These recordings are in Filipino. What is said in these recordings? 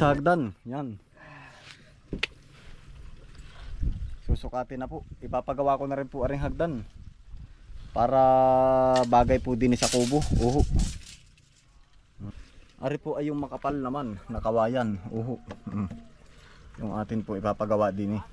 sa hagdan. Yan. Susukatin na po. Ipapagawa ko na rin po aring hagdan. Para bagay po din sa kubo. Uho. Ari po ay yung makapal naman. Nakawayan. Uho. Yung atin po ipapagawa din eh.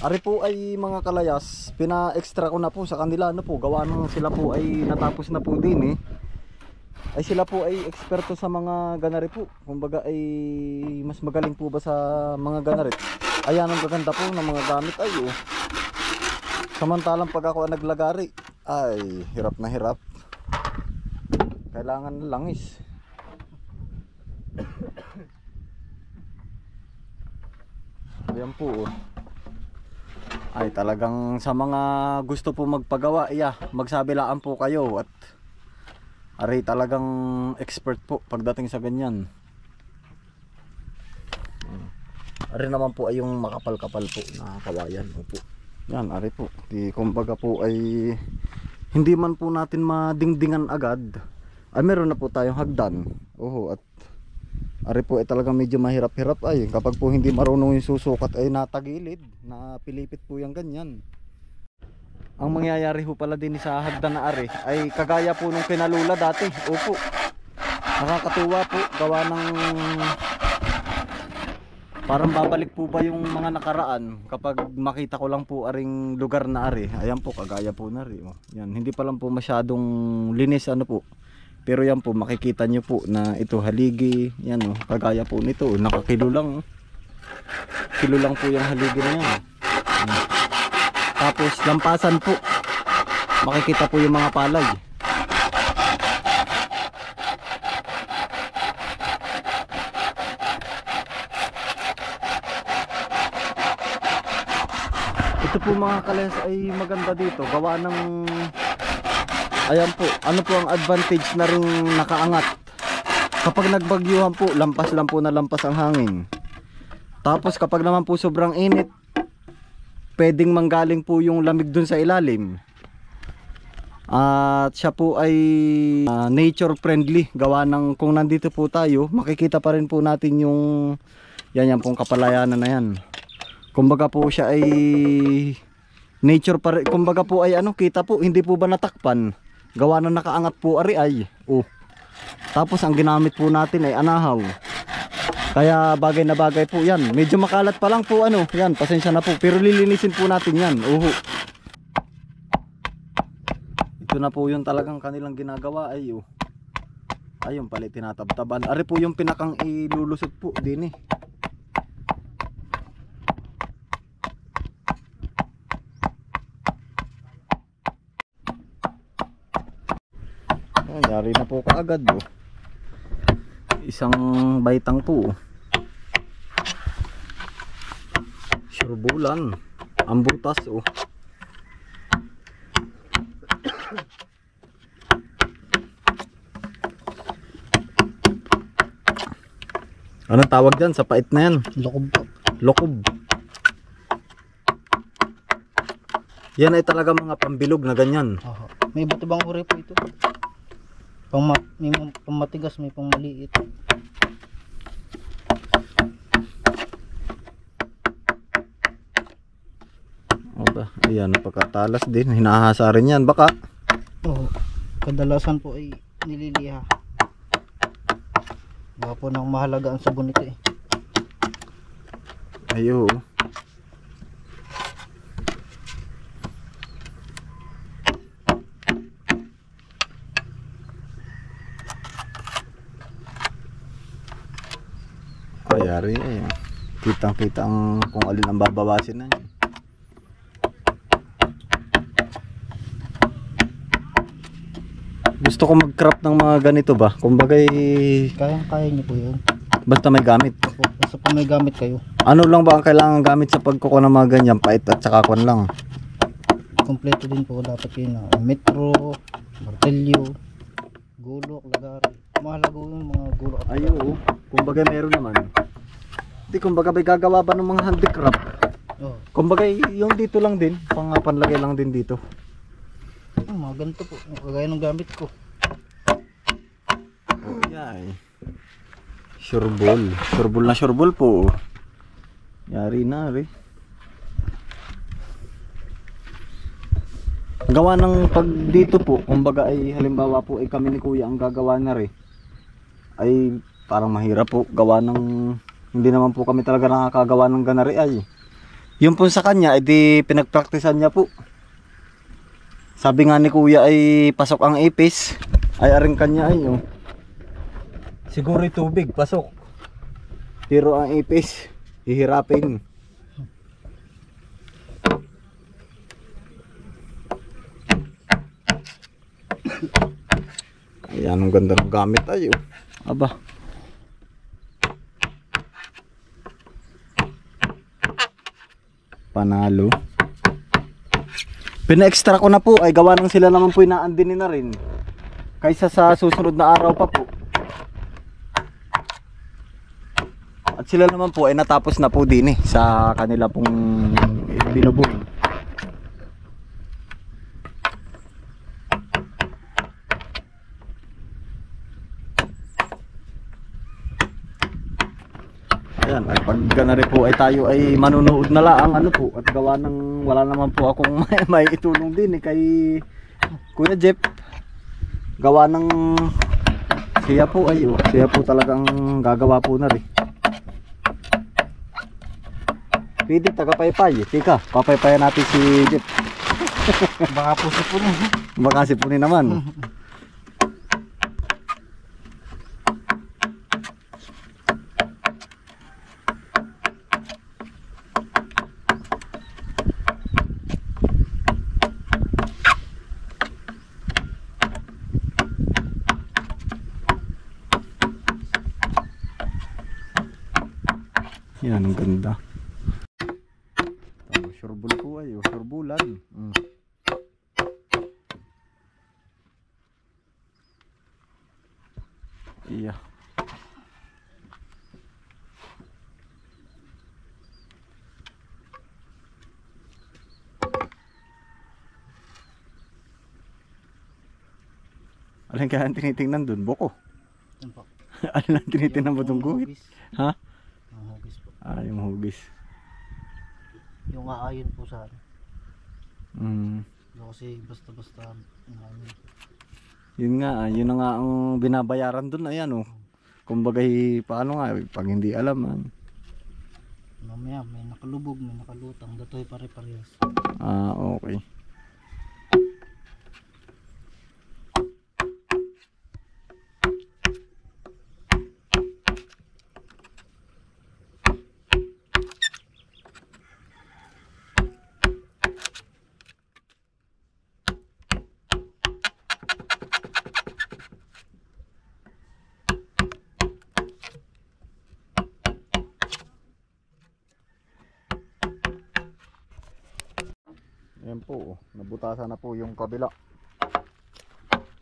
Ari po ay mga kalayas, pina-extra ko na po sa kanila, ano po, gawa nang sila po ay natapos na po din eh. Ay sila po ay eksperto sa mga ganari po. Kumbaga ay mas magaling po ba sa mga ganari. Ayan ang gaganda po ng mga gamit ay oh. Samantalang pag ako naglagari, ay hirap na hirap. Kailangan langis. Ayan po oh. Ay talagang sa mga gusto po magpagawa, magsabilaan po kayo at ari talagang expert po pagdating sa ganyan. Ari naman po ay yung makapal-kapal po na kawayan. Opo. Yan, ari po. Kumbaga po ay hindi man po natin madingdingan agad. Ay meron na po tayong hagdan. Oho, at ari po ay talagang medyo mahirap-hirap ay kapag po hindi marunong yung susukat ay natagilid, napilipit po yung ganyan. Ang mangyayari po pala din sa hagdan na ari ay kagaya po nung kinalula dati. Opo. Nakakatuwa po, gawa ng parang babalik po ba yung mga nakaraan kapag makita ko lang po aring lugar na ari. Ayan po, kagaya po na rin. Yan, hindi pa lang po masyadong linis ano po. Pero yan po, makikita nyo po na ito haligi. Yan o, kagaya po nito. Nakakilo lang. Kilo lang po yung haligi na yan. Tapos lampasan po. Makikita po yung mga palay. Ito po mga kalayas ay maganda dito. Gawa ng... Ayan po, ano po ang advantage na rin nakaangat. Kapag nagbagyuhan po, lampas lang po na lampas ang hangin. Tapos kapag naman po sobrang init, pwedeng manggaling po yung lamig dun sa ilalim. At siya po ay nature friendly. Gawa ng kung nandito po tayo, makikita pa rin po natin yung yan pong kapalayanan na yan. Kumbaga po siya ay nature pa rin. Kumbaga po ay ano, kita po, hindi po ba natakpan? Gawa na nakaangat po ari ay. Oh. Tapos ang ginamit po natin ay anahaw. Kaya bagay na bagay po yan. Medyo makalat pa lang po ano. Yan, pasensya na po. Pero lilinisin po natin yan. Uhu. Ito na po yung talagang kanilang ginagawa ay oh. Ayun pala tinatabtaban. Ari po yung pinakang ilulusot po din eh. Yari na po kaagad oh. Isang baitang po oh. Surbulan. Ang butas oh. Anong tawag dyan sa pait na yan? Lokob. Lokob. Yan ay talaga mga pambilog na ganyan. May iba't ibang uri po ito. May pamatigas, may pang maliit. Oba, ayan, napakatalas din. Hinahasa rin yan, baka. Oo, kadalasan po ay nililiha. Baka po nang mahalaga ang sabon nito eh. Ayo. Ayari eh. Kitang-kita kung alin ang babawasin na yun. Gusto ko mag-crop ng mga ganito ba? Kumbagay Kaya niyo po yun. basta may gamit. Basta po may gamit kayo. Ano lang ba ang kailangan gamit sa pagkukuha ng mga ganyan? Pait at saka kwan lang. Kompleto din po dapat yun. Metro, martelyo, gulok, lagari. Mahalaga yung mga gulok. Ayo, kumbaga meron naman. Di kumbaga may gagawa ba ng mga handicraft? Oh. Kumbaga yung dito lang din, panlagay lang din dito. Mga ganito po, kagaya ng gamit ko. Oh, yay. Sureball. Sureball na sureball po. Yari na rin. Gawa ng pag dito po, kumbaga ay halimbawa po ay kami ni kuya ang gagawa na rin. Ay parang mahirap po gawa ng hindi naman po kami talaga nakakagawa ng ganari ay. Yung po sa kanya ay di pinagpraktisan niya po. Sabi nga ni kuya ay pasok ang ipis. Ay aring kanya ay oh. Siguro tubig pasok. Pero ang ipis hihirapin. Ayan, ang ganda ng gamit ay oh. Aba. Panalo. Pina-extra ko na po ay gawa ng sila naman po inaandinin na rin. Kaysa sa susunod na araw pa po. At sila naman po ay natapos na po din sa kanila pong binubuin. Ayan, at pag ganari po ay tayo ay manunood na lang ano po at gawa ng wala naman po akong may itulong din kay Kuya Jeff. Gawa ng siya po ay siya po talagang gagawa po na rin. Pwede taga-paypay. Tika, papaypayan natin si Jeff. Baka po sipunin. Baka sipunin naman. Yan, ang ganda. Sureball po ay, surbulan. Iya. Alin kaya ang tinitingnan dun? Buko. Yan po. Alin ang tinitingnan mo dun guhit? Hugis. Ha? Ang hugis po. Ah, yung hugis. Yung aayon po sa ano. Yung kasi basta-basta aayon. Yun nga, yun na nga ang binabayaran dun. Ayan oh. Kumbaga paano nga, pag hindi alam. Mamaya may nakalubog, may nakalutang. Dato'y pare-parehas. Ah, okay. Ayan po, nabutasan na po yung kabila.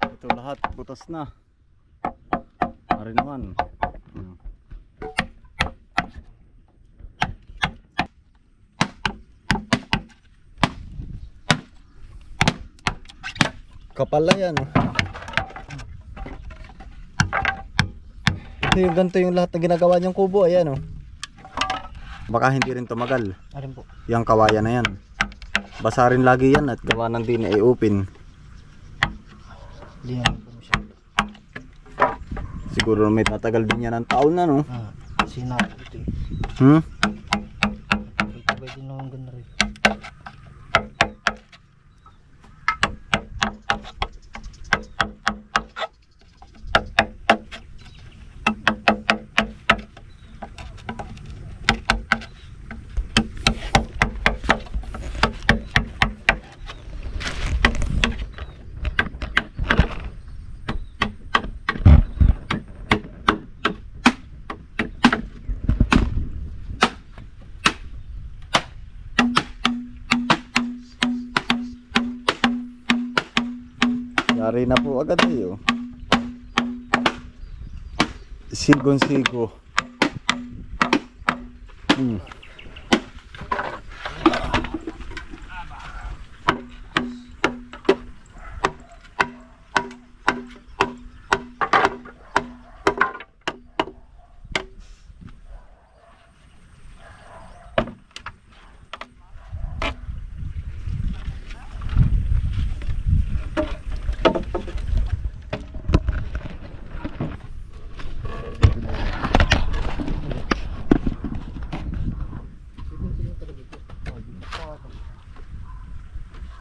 Ito lahat, butas na. Ari naman. Kapal na yan. Ito yung ganito yung lahat na ginagawa niyang kubo. Ayan oh. Baka hindi rin tumagal. Arin po. Yung kawayan na yan. Basa rin lagi yan at gawa ng din i-open. Hindi naman po siya. Siguro may tatagal din yan ng taon na no? Sinap ito eh. Pwede naman ganda rin. Yari na po agad tayo. Sigon-sigo.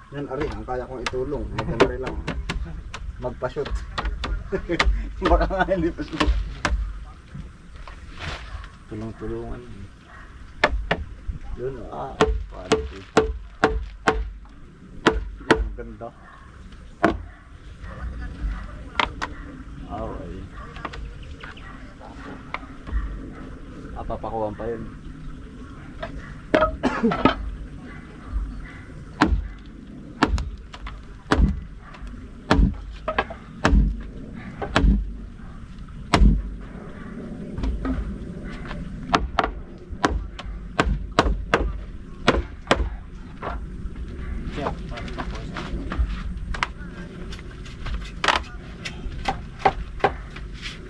Yan, ari, ang kaya kong itulong. Magdamari lang. Magpa-shoot. Baka nga hindi pa shoot. Tulong-tulungan. Yun, paano ito? Ang ganda. Ay. Papakuhan pa yun.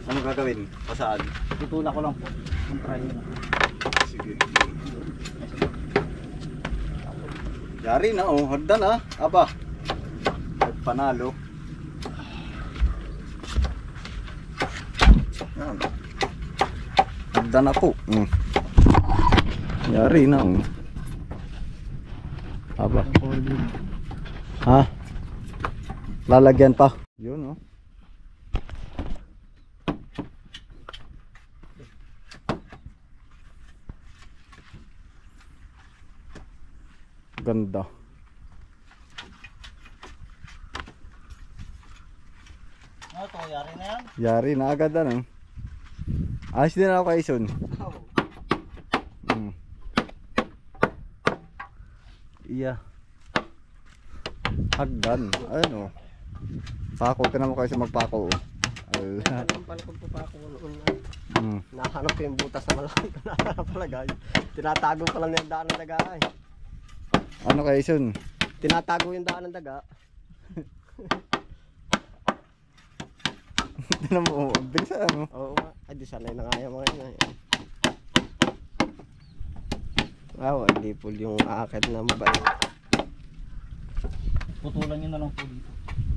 Ano gagawin? Pasaan? Tutulak ko lang po. Ang try nyo. Sige. Yari na oh, hagdan ah. Aba. Panalo. Yan. Hagdan na po. Yari na oh. Aba. Ha? Lalagyan pa. Yun oh. Ganda. Ano to, yari na yan? Yari na agad ano. Ayos din ako kay Ison. Iya. Hagdan. Ayun oh. Pako, tinan mo kayo sa magpako oh. Ang pala kong pupako noon. Nahanap ko yung butas na malaki. Nahanap palagay. Tinatago pala niya yung daan ng daga ay. Ano kay Ison? Tinatago yung daan ng daga. Tinan mo, bilis ano. Oo nga. Ay di sanay na nga yung mga yun. Wow, hindi po yung aakit na mabait. Putulan nyo na lang po dito.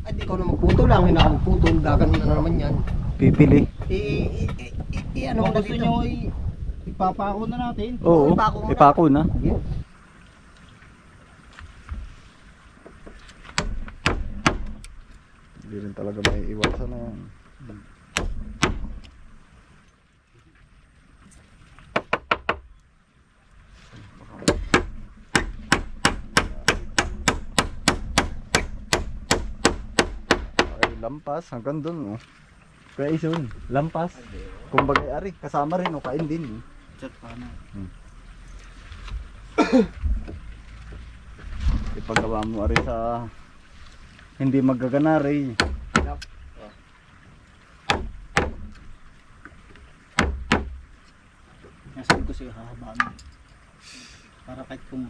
Ay di ko na magputol lang. Hinakaputol. Dagan na naman yan. Pipili. Ano Kung na gusto dito? nyo ipapako na natin. Oo, Ipako mo na. ipako na. Hindi rin talaga may iwasan na yan. Ay, lampas hanggang dun oh. Kaya Ison, lampas. Kumbaga ari, kasama rin o kain din. Chat pa na. Ipagawa mo ari sa hindi magaganari. Nasabi ko siya hahabaan. Para kahit kung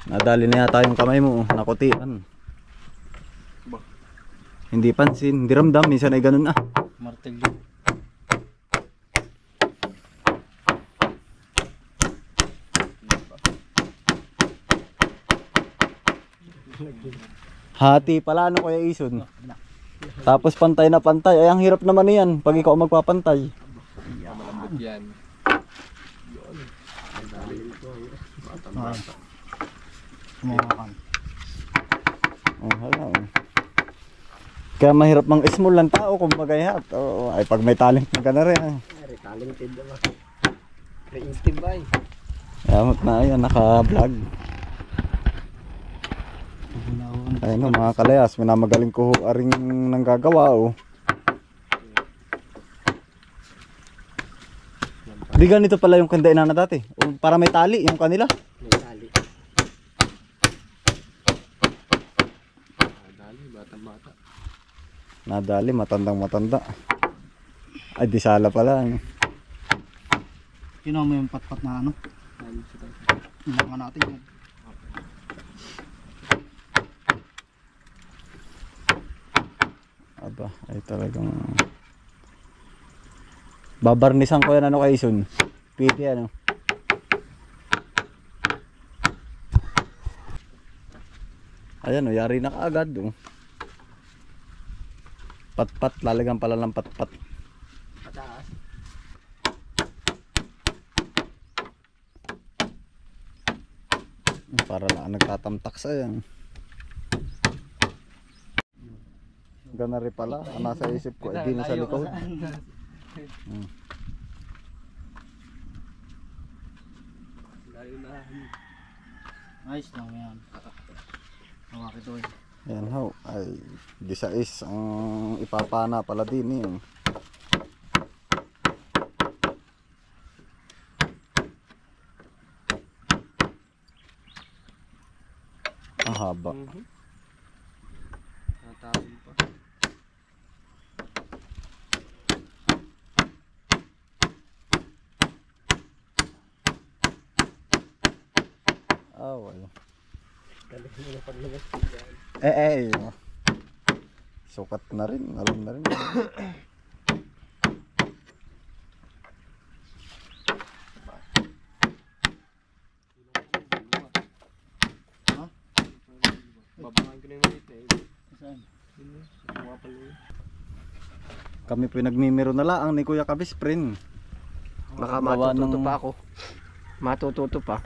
Nadali na yata yung kamay mo, nakutian. Hindi pansin, hindi ramdam, minsan ay ganun ah. martilyo. Hati pala ano Kuya Ison. Tapos pantay na pantay, ay ang hirap naman yan pag ikaw magpapantay. Malambot yan. Sumawakan. Oh, hala oh. Kaya mahirap mang small lang tao kung magayat. Oo, ay pag may talent na ka na rin. Very talented naman. Creative ay. Yamot na yan, naka-vlog. Ayun o mga kalayas, minamagaling ko aring nanggagawa oh. Di ganito pala yung kanda inana dati. O, para may tali yung kanila. May tali. Nadali, matandang-matanda. Ay, di sala pala. Ano? Kinuha mo yung patpat na ano? Mga natin yan. Aba, ay talagang babarnisan ko yan ano kay Sun. Pwede ano. Ayan o, yari na kaagad o. Patpat, lalagang pala ng patpat. Pataas. Para lang nagtatamtak sa yan. Gana rin pala, ang nasa isip ko, hindi na sa likod. Layo na. Ayos lang yan. Mawakit to eh. Yan ho, ay di sa is ang ipapana pala din yun. Ang haba. Natawin pa. Well. Galing mo na paglabas ko dyan. Sukat na rin, alam na rin. Babangan ko na yung maliit na yun. Saan? Mga pala yun. Kami po nagmimiro na lang ni Kuya Kabisprin. Baka Gawa matututo ng- pa ako. Matututo pa.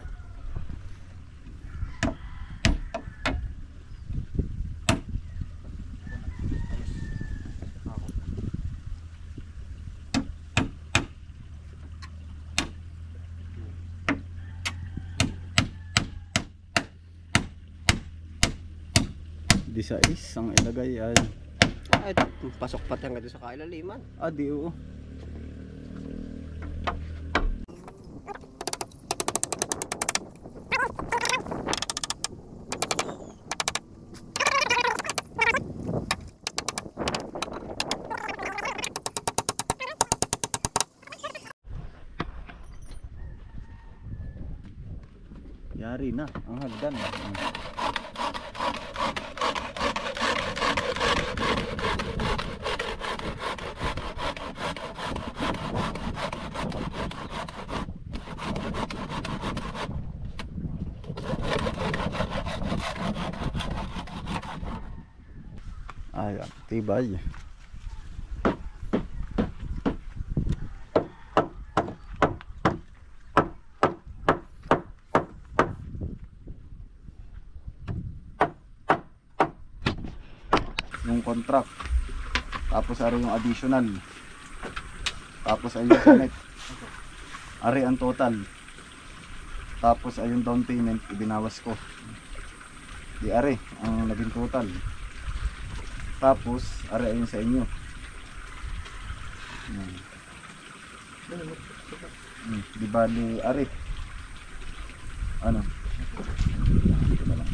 Di sa is, ang ilagay ay. Ay, pasok pati hanggang doon sa kailaliman. Di oo. Yari na ang hagdan. Ay, tibay. Yung contract. Tapos ari yung additional. Tapos ay yung connect. Ari ang total. Tapos ay yung down payment ibinawas ko. Di ari ang naging total. Tapos ari ayun sa inyo. Di bali ari. Ano? Ito lang.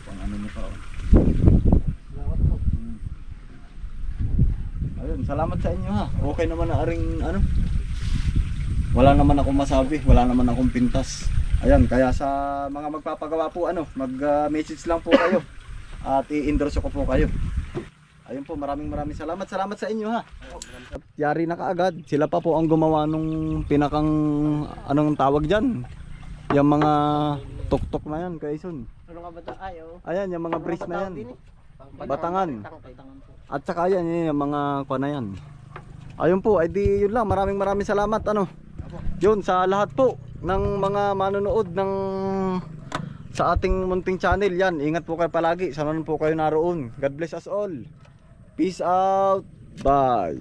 Pang ano niyo pa oh. Ayun, salamat sa inyo ha. Okay naman na aring ano. Wala naman akong masabi, wala naman akong pintas. Ayan, kaya sa mga magpapagawa po ano, mag-message lang po kayo. At i-endorse ko po kayo. Ayun po, maraming salamat. Salamat sa inyo ha. At yari na kaagad. Sila pa po ang gumawa nung pinakang anong tawag diyan. Yung mga tuktok na yan, Kaisun. Ano nga ba ito? Ay, oh. Ayan, yung mga bridge na yan. Batangan. Batangan po. At saka yan, yung mga kuha na yan. Ayun po, ay di yun lang. Maraming salamat. Ano? Yun, sa lahat po ng mga manonood ng sa ating munting channel. Yan, ingat po kayo palagi. Saan po kayo naroon. God bless us all. Peace out. Bye.